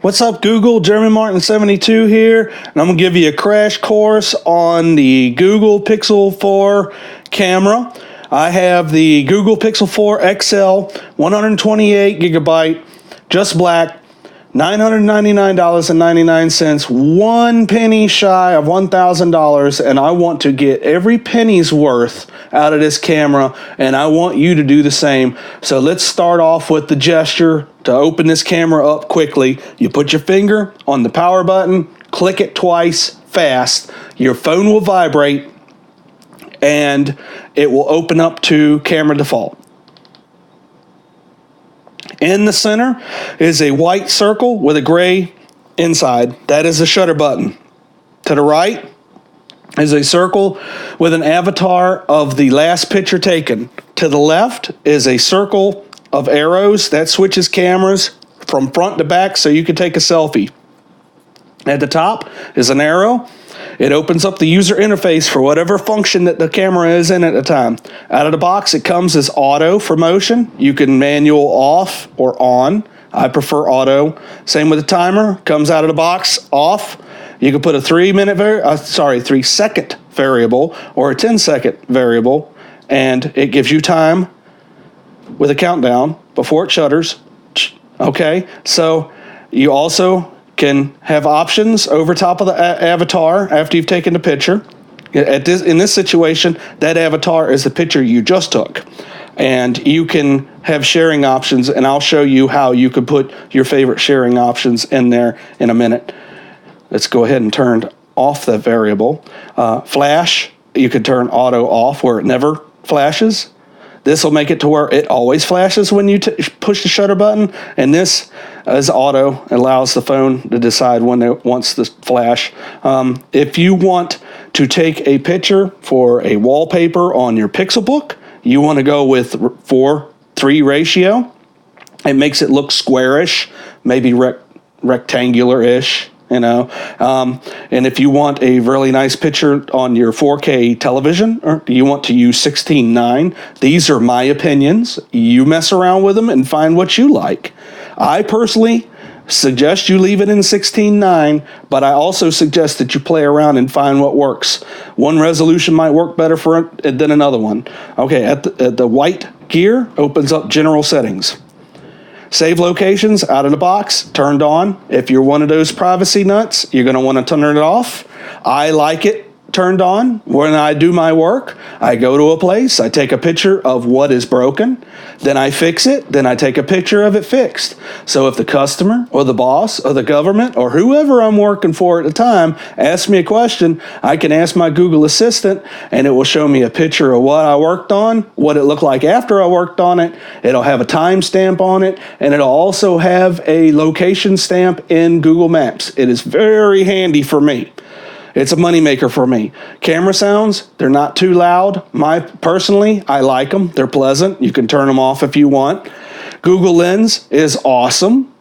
What's up, Google? Jeremy Martin 72 here, and I'm going to give you a crash course on the Google Pixel 4 camera. I have the Google Pixel 4 XL, 128 gigabyte, just black, $999.99, 1 penny shy of $1,000, and I want to get every penny's worth out of this camera, and I want you to do the same. So let's start off with the gesture to open this camera up quickly. You put your finger on the power button, click it twice fast, your phone will vibrate, and it will open up to camera default. In the center is a white circle with a gray inside. That is the shutter button. To the right is a circle with an avatar of the last picture taken. To the left is a circle of arrows that switches cameras from front to back so you can take a selfie. At the top is an arrow. It opens up the user interface for whatever function that the camera is in at the time. Out of the box, it comes as auto for motion. You can manual off or on. I prefer auto. Same with the timer. Comes out of the box off. You can put a 3-second variable or a 10-second variable, and it gives you time with a countdown before it shutters. Okay, so you also can have options over top of the avatar after you've taken the picture. In this situation, that avatar is the picture you just took. And you can have sharing options, and I'll show you how you could put your favorite sharing options in there in a minute. Let's go ahead and turn off the variable. Flash, you could turn auto off where it never flashes. This will make it to where it always flashes when you push the shutter button, and this as auto allows the phone to decide when it wants to flash. If you want to take a picture for a wallpaper on your Pixelbook, you want to go with 4:3 ratio. It makes it look squarish, maybe rectangular-ish. And if you want a really nice picture on your 4K television, or you want to use 16:9, these are my opinions. You mess around with them and find what you like. I personally suggest you leave it in 16:9, but I also suggest that you play around and find what works. One resolution might work better for it than another one. Okay, at the white gear opens up general settings. Save locations out of the box, turned on. If you're one of those privacy nuts, you're going to want to turn it off. I like it turned on. When I do my work, I go to a place, I take a picture of what is broken, then I fix it, then I take a picture of it fixed. So if the customer or the boss or the government or whoever I'm working for at the time asks me a question, I can ask my Google Assistant and it will show me a picture of what I worked on, what it looked like after I worked on it. It'll have a timestamp on it, and it'll also have a location stamp in Google Maps. It is very handy for me. It's a moneymaker for me. Camera sounds, they're not too loud. Personally, I like them. They're pleasant. You can turn them off if you want. Google Lens is awesome.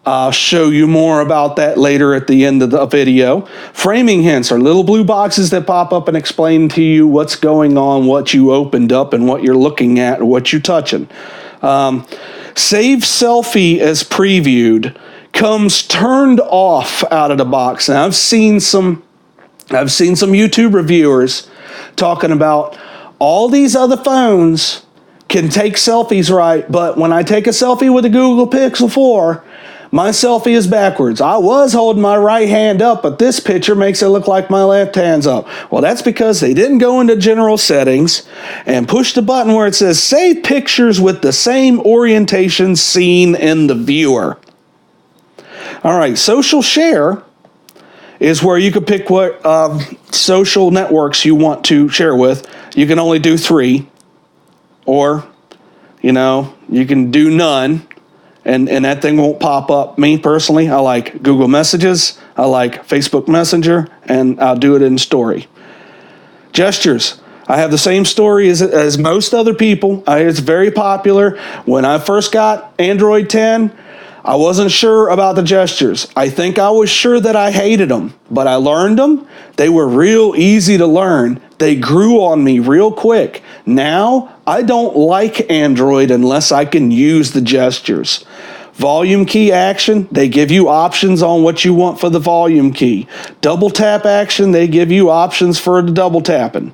I'll show you more about that later at the end of the video. Framing hints are little blue boxes that pop up and explain to you what's going on, what you opened up, and what you're looking at, or what you're touching. Save selfie as previewed comes turned off out of the box. Now, I've seen some YouTube reviewers talking about all these other phones can take selfies right, but when I take a selfie with the Google Pixel 4, my selfie is backwards. I was holding my right hand up, but this picture makes it look like my left hand's up. Well, that's because they didn't go into general settings and push the button where it says save pictures with the same orientation seen in the viewer. All right, social share is where you can pick what social networks you want to share with. You can only do 3, or, you can do none, and that thing won't pop up. Me, personally, I like Google Messages, I like Facebook Messenger, and I'll do it in Story. Gestures. I have the same story as most other people. It's very popular. When I first got Android 10, I wasn't sure about the gestures. I think I was sure that I hated them, but I learned them. They were real easy to learn. They grew on me real quick. Now, I don't like Android unless I can use the gestures. Volume key action, they give you options on what you want for the volume key. Double tap action, they give you options for the double tapping.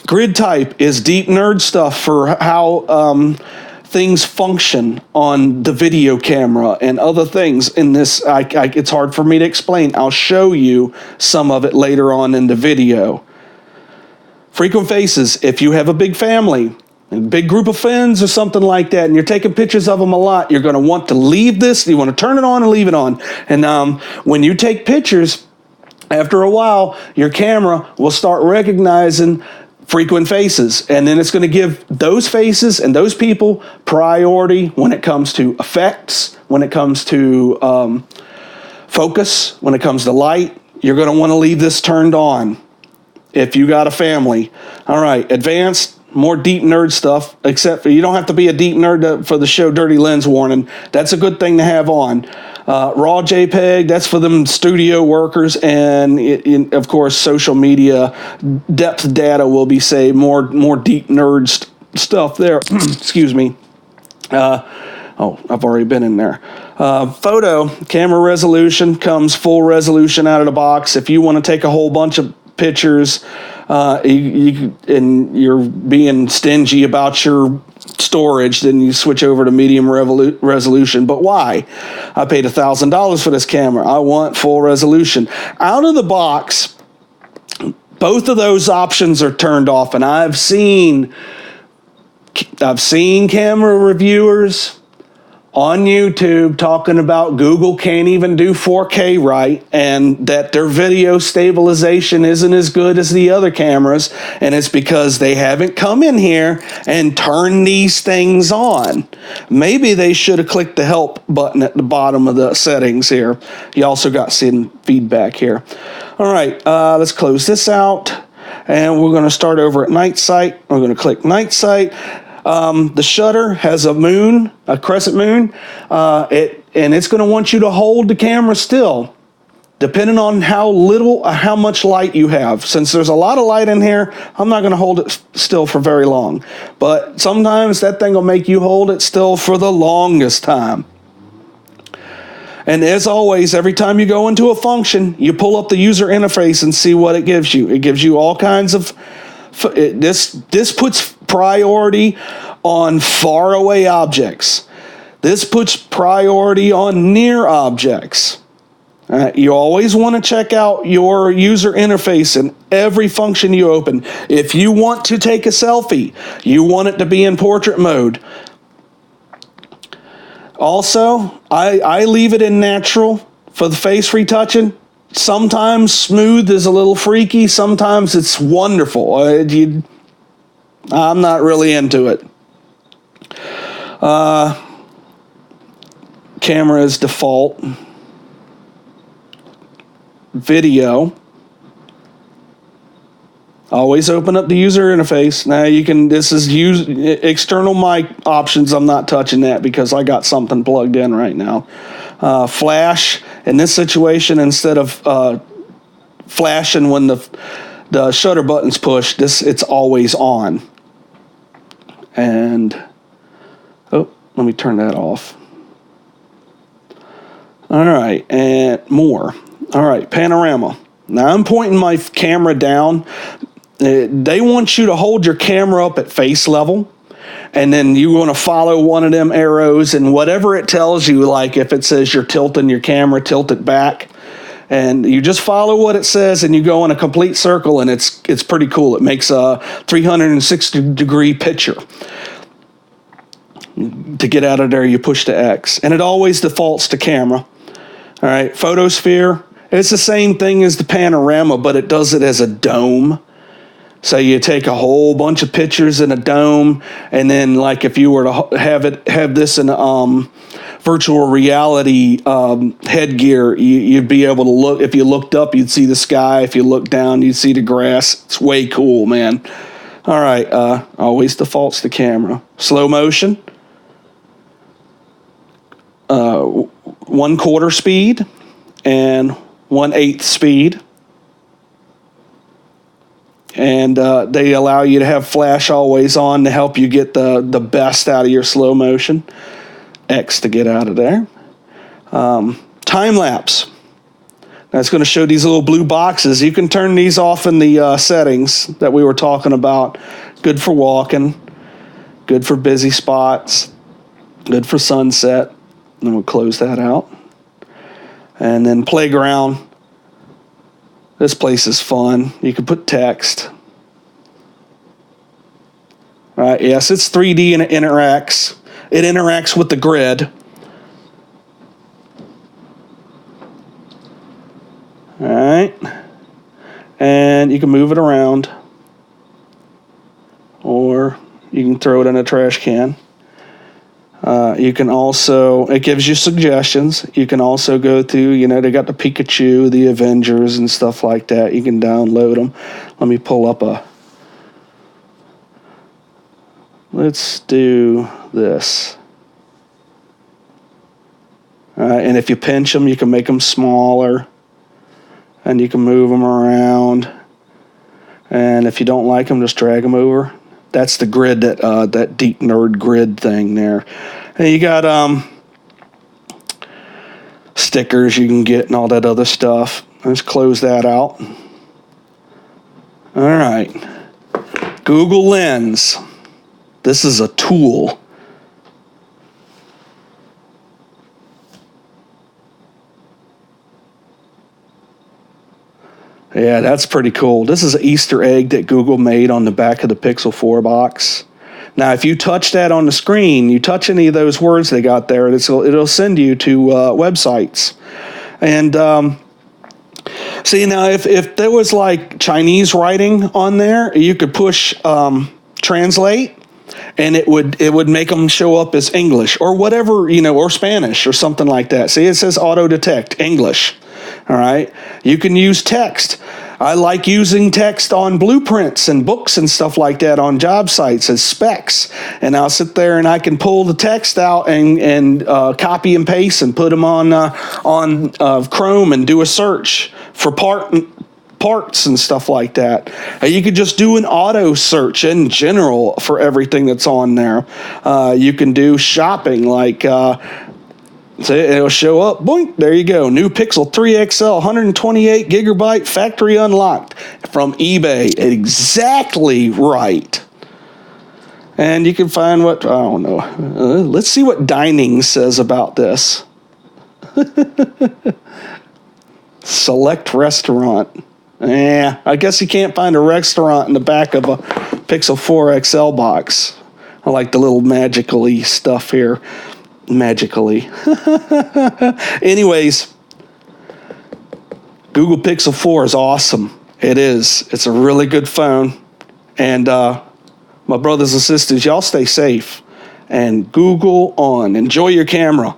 Grid type is deep nerd stuff for how things function on the video camera and other things in this. It's hard for me to explain. I'll show you some of it later on in the video. Frequent faces, if you have a big family, a big group of friends or something like that, and you're taking pictures of them a lot, you're going to want to leave this. You want to turn it on and leave it on. And when you take pictures, after a while, your camera will start recognizing frequent faces, and then it's going to give those faces and those people priority when it comes to effects, when it comes to focus, when it comes to light. You're going to want to leave this turned on if you got a family. All right, advanced, more deep nerd stuff, except for you don't have to be a deep nerd for the show dirty lens warning. That's a good thing to have on. Raw JPEG, that's for them studio workers, and of course social media depth data will be saved. More deep nerd stuff there. Excuse me. I've already been in there. Photo camera resolution comes full resolution out of the box. If you want to take a whole bunch of pictures, and you're being stingy about your storage, then you switch over to medium resolution. But why? I paid $1,000 for this camera. I want full resolution. Out of the box, both of those options are turned off, and I've seen camera reviewers on YouTube talking about Google can't even do 4K right, and that their video stabilization isn't as good as the other cameras, and it's because they haven't come in here and turned these things on. Maybe they should have clicked the help button at the bottom of the settings here. You also got some feedback here. All right, let's close this out, and we're going to start over at night sight. We're going to click night sight. The shutter has a moon, a crescent moon, and it's going to want you to hold the camera still, depending on how much light you have. Since there's a lot of light in here, I'm not going to hold it still for very long. But sometimes that thing will make you hold it still for the longest time. And as always, every time you go into a function, you pull up the user interface and see what it gives you. It gives you all kinds of... This puts priority on faraway objects. This puts priority on near objects. You always want to check out your user interface in every function you open. If you want to take a selfie, you want it to be in portrait mode. Also, I leave it in natural for the face retouching. Sometimes smooth is a little freaky. Sometimes it's wonderful. I'm not really into it. Camera is default. Video. Always open up the user interface. Now you can, this is external mic options. I'm not touching that because I got something plugged in right now. Flash, in this situation, instead of flashing when the shutter button's pushed, it's always on. And, let me turn that off. All right, and more. All right, panorama. Now I'm pointing my camera down. They want you to hold your camera up at face level, and then you want to follow one of them arrows, and whatever it tells you, like if it says you're tilting your camera, tilt it back, and you just follow what it says, and you go in a complete circle, and it's pretty cool. It makes a 360-degree picture. To get out of there, you push the X, and it always defaults to camera. All right, photosphere. It's the same thing as the panorama, but it does it as a dome. So you take a whole bunch of pictures in a dome, and then like if you were to have this in virtual reality headgear, you'd be able to look. If you looked up, you'd see the sky. If you looked down, you'd see the grass. It's way cool, man. All right, always defaults to camera. Slow motion. 1/4 speed and 1/8 speed. And they allow you to have flash always on to help you get the best out of your slow motion. X to get out of there. Time lapse. That's going to show these little blue boxes. You can turn these off in the settings that we were talking about. Good for walking, good for busy spots, good for sunset. And we'll close that out. And then playground. This place is fun. You can put text. All right, yes, it's 3D and it interacts. It interacts with the grid. All right. And you can move it around. Or you can throw it in a trash can. You can also, it gives you suggestions. You can also go through, they got the Pikachu, the Avengers, and stuff like that. You can download them. Let me pull up let's do this. And if you pinch them, you can make them smaller. And you can move them around. And if you don't like them, just drag them over. That's the grid, that deep nerd grid thing there. And you got stickers you can get and all that other stuff. Let's close that out. All right. Google Lens. This is a tool. Yeah, that's pretty cool. This is an Easter egg that Google made on the back of the Pixel 4 box. Now, if you touch that on the screen, you touch any of those words they got there, it'll send you to websites. And see, now, if there was like Chinese writing on there, you could push translate, and it would make them show up as English or whatever, or Spanish or something like that. See, it says auto detect English. All right. You can use text. I like using text on blueprints and books and stuff like that on job sites as specs. And I'll sit there and I can pull the text out and copy and paste and put them on Chrome and do a search for parts and stuff like that. You could just do an auto search in general for everything that's on there. You can do shopping like... so it'll show up, boink, there you go. New Pixel 3 XL, 128 gigabyte, factory unlocked from eBay. Exactly right. And you can find what, I don't know. Let's see what dining says about this. Select restaurant. I guess you can't find a restaurant in the back of a Pixel 4 XL box. I like the little magical-y stuff here. Magically. Anyways, Google Pixel 4 is awesome. It is. It's a really good phone. And my brothers and sisters, y'all stay safe. And Google on. Enjoy your camera.